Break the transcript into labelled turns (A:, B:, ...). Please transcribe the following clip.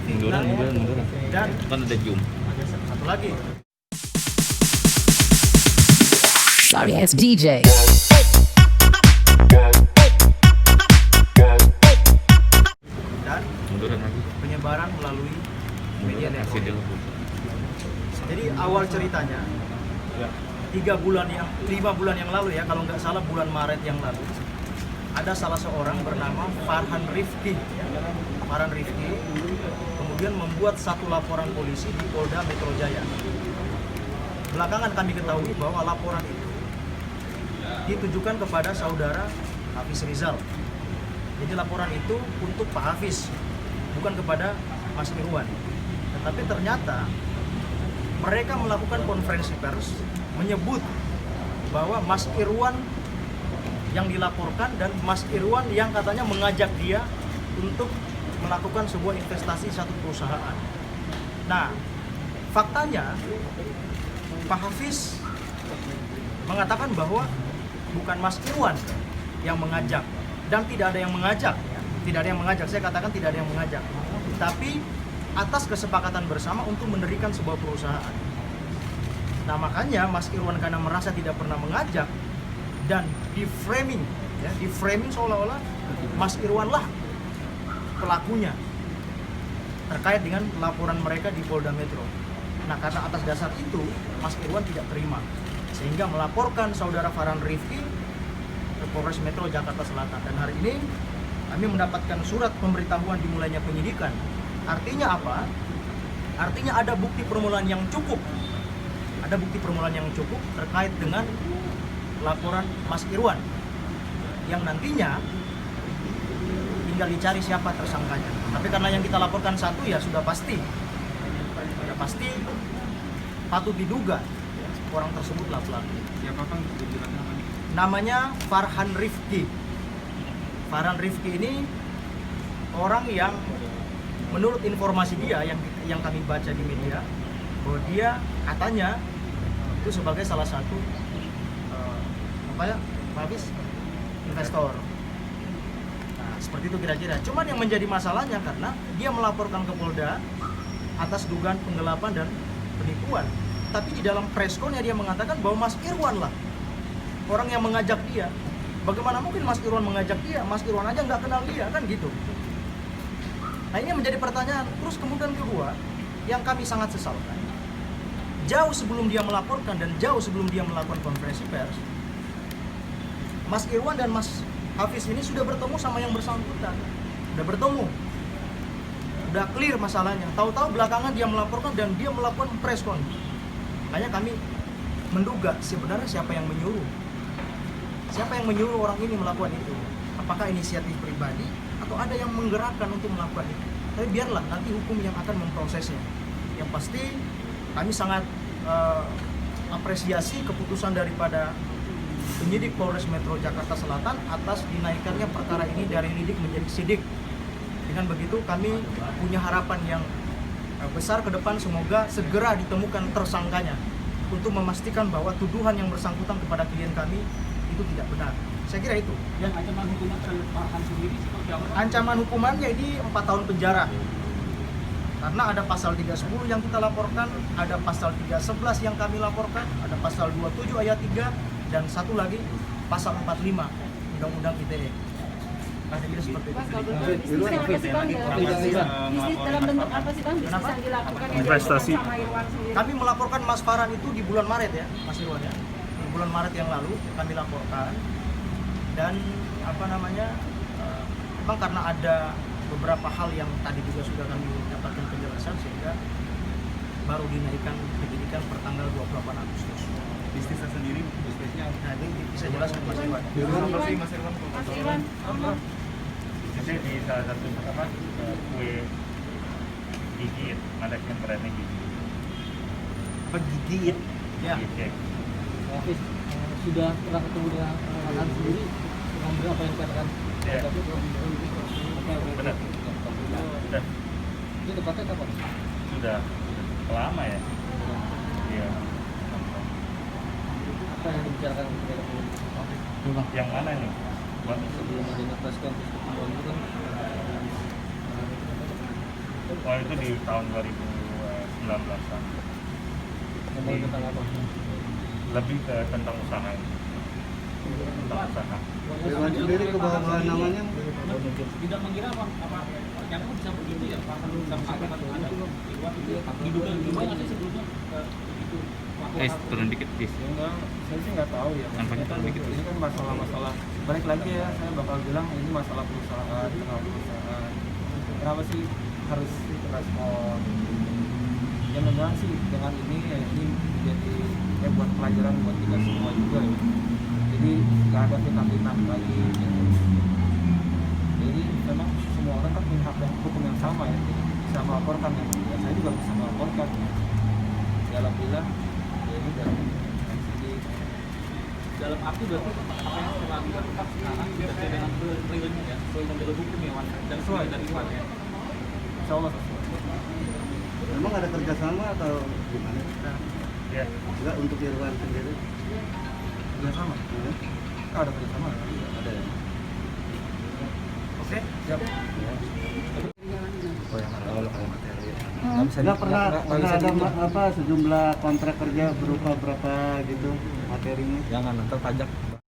A: Munduran.
B: Dan
A: Kan ada Zoom.
B: ada satu lagi.
C: Sorry ass DJ.
B: Dan
A: Munduran lagi.
B: penyebaran melalui media
A: Munduran kasih
B: network.
A: dulu.
B: Jadi awal ceritanya 5 bulan yang lalu ya, kalau nggak salah bulan Maret yang lalu, ada salah seorang bernama Farhan Rifki. Farhan Rifki kemudian membuat satu laporan polisi di Polda Metro Jaya. Belakangan kami ketahui bahwa laporan itu ditujukan kepada saudara Hafiz Rizal. Jadi laporan itu untuk Pak Hafiz, bukan kepada Mas Irwan. Tetapi ternyata mereka melakukan konferensi pers menyebut bahwa Mas Irwan yang dilaporkan dan Mas Irwan yang katanya mengajak dia untuk melakukan sebuah investasi satu perusahaan. Nah, faktanya Pak Hafiz mengatakan bahwa bukan Mas Irwan yang mengajak dan tidak ada yang mengajak, ya. Tidak ada yang mengajak. Saya katakan tidak ada yang mengajak. Tapi atas kesepakatan bersama untuk mendirikan sebuah perusahaan. Nah, makanya Mas Irwan karena merasa tidak pernah mengajak dan di framing seolah-olah Mas Irwan lah pelakunya terkait dengan laporan mereka di Polda Metro. Nah, karena atas dasar itu Mas Irwan tidak terima sehingga melaporkan saudara Farhan Rifki ke Polres Metro Jakarta Selatan. Dan hari ini kami mendapatkan surat pemberitahuan dimulainya penyidikan. Artinya apa? Artinya ada bukti permulaan yang cukup. Ada bukti permulaan yang cukup terkait dengan laporan Mas Irwan yang nantinya tinggal dicari siapa tersangkanya. Tapi karena yang kita laporkan satu ya sudah pasti patut diduga orang tersebutlah pelaku.
D: Siapa Bang?
B: Namanya Farhan Rifki. Farhan Rifki ini orang yang menurut informasi dia yang kami baca di media bahwa dia katanya itu sebagai salah satu investor. Nah, seperti itu kira-kira. Cuman yang menjadi masalahnya karena dia melaporkan ke Polda atas dugaan penggelapan dan penipuan. Tapi di dalam preskonnya dia mengatakan bahwa Mas Irwan lah orang yang mengajak dia. Bagaimana mungkin Mas Irwan mengajak dia? Mas Irwan aja nggak kenal dia, kan gitu. Nah, ini menjadi pertanyaan. Terus kemudian kedua, yang kami sangat sesalkan, jauh sebelum dia melaporkan dan jauh sebelum dia melakukan konferensi pers, Mas Irwan dan Mas Hafiz ini sudah bertemu sama yang bersangkutan. Sudah bertemu. Udah clear masalahnya. Tahu-tahu belakangan dia melaporkan dan dia melakukan press con. Makanya kami menduga sebenarnya siapa yang menyuruh. Siapa yang menyuruh orang ini melakukan itu? Apakah inisiatif pribadi atau ada yang menggerakkan untuk melakukan itu? Tapi biarlah nanti hukum yang akan memprosesnya. Yang pasti kami sangat apresiasi keputusan daripada penyidik Polres Metro Jakarta Selatan atas dinaikannya perkara ini dari lidik menjadi sidik. Dengan begitu kami punya harapan yang besar ke depan, semoga segera ditemukan tersangkanya untuk memastikan bahwa tuduhan yang bersangkutan kepada klien kami itu tidak benar. Saya kira itu.
D: Yang ancaman hukuman terhadap Pak Han sendiri seperti apa?
B: Ancaman hukumannya ini 4 tahun penjara. Karena ada pasal 310 yang kita laporkan, ada pasal 311 yang kami laporkan, ada pasal 27 ayat 3 dan satu lagi pasal 45 Undang-Undang ITE. Nah, jadi seperti itu.
E: Dalam bentuk apa sih Bang? Bisnis
B: Kenapa?
E: yang dilakukan
D: Investasi.
E: sama Irwan sendiri.
B: Kami melaporkan Mas Farhan itu di bulan Maret ya, Mas Irwan ya. Di bulan Maret yang lalu kami laporkan dan memang karena ada beberapa hal yang tadi juga sudah kami dapatkan penjelasan sehingga baru dinaikkan penyidikan per tanggal 28 Agustus.
D: Bisnisnya sendiri, bisnisnya
B: Nah, ini bisa jelaskan Mas Irwan.
D: apa sih Mas Irwan?
E: Mas Irwan,
F: Jadi di salah satu kue gigit, ada yang brandnya gigit.
D: Penggigit.
B: Ya.
F: Gigit.
G: Hafiz sudah pernah ketemu dengan Han sendiri mengambil apa yang dikatakan
F: Ya.
G: tapi belum
F: Benar. Sudah,
G: itu tepatnya kapan?
F: sudah lama ya. Iya.
G: Apa yang dibicarakan kepada publik?
F: Yang mana nih?
G: Sebelum adanya press conference pertemuan itu kan
F: Oh itu di tahun 2019an.
G: Ngomongin tentang apa?
F: Lebih ke tentang usaha. Tentang usaha.
H: Irwan sendiri ke bawah namanya
D: Tidak mengira apa yang bisa begitu ya Pak Hanum sama ada diduga nggak sih sebelumnya itu
A: Turun dikit, guys.
I: Enggak, saya sih nggak tahu ya.
A: Nampaknya
I: Maksudnya kan
A: terlalu dikit.
I: ini kan masalah-masalah. Balik lagi ya, saya bakal bilang ini masalah perusahaan, tengah perusahaan. Kenapa sih harus respon? Ya memang sih dengan ini ya ini menjadi buat pelajaran buat kita semua juga ya. Jadi nggak ada fitnah-fitnah lagi. Gitu. Jadi memang semua orang kan punya hak dan hukum yang sama ya. Jadi bisa melaporkan ya. Saya juga bisa melaporkan. Ya alhamdulillah. Ya ini dari sini.
D: dalam arti berarti apa yang telah dilakukan sekarang sesuai dengan realitnya ya, sesuai model hukum ya Wan dan sesuai dari Wan ya.
I: Insya Allah sesuai.
H: memang ada kerjasama atau gimana?
F: Ya.
H: Enggak untuk Irwan sendiri?
I: Kerjasama.
H: Ya.
I: Oh, ada kerjasama.
H: Ada ya?
B: Oke.
I: Siap.
H: Oh yang ada kalau materi.
I: Nggak
H: Enggak pernah
I: bisa
H: ada
I: dihitung.
H: apa sejumlah kontrak kerja berupa berapa gitu materinya?
I: Jangan ntar pajak.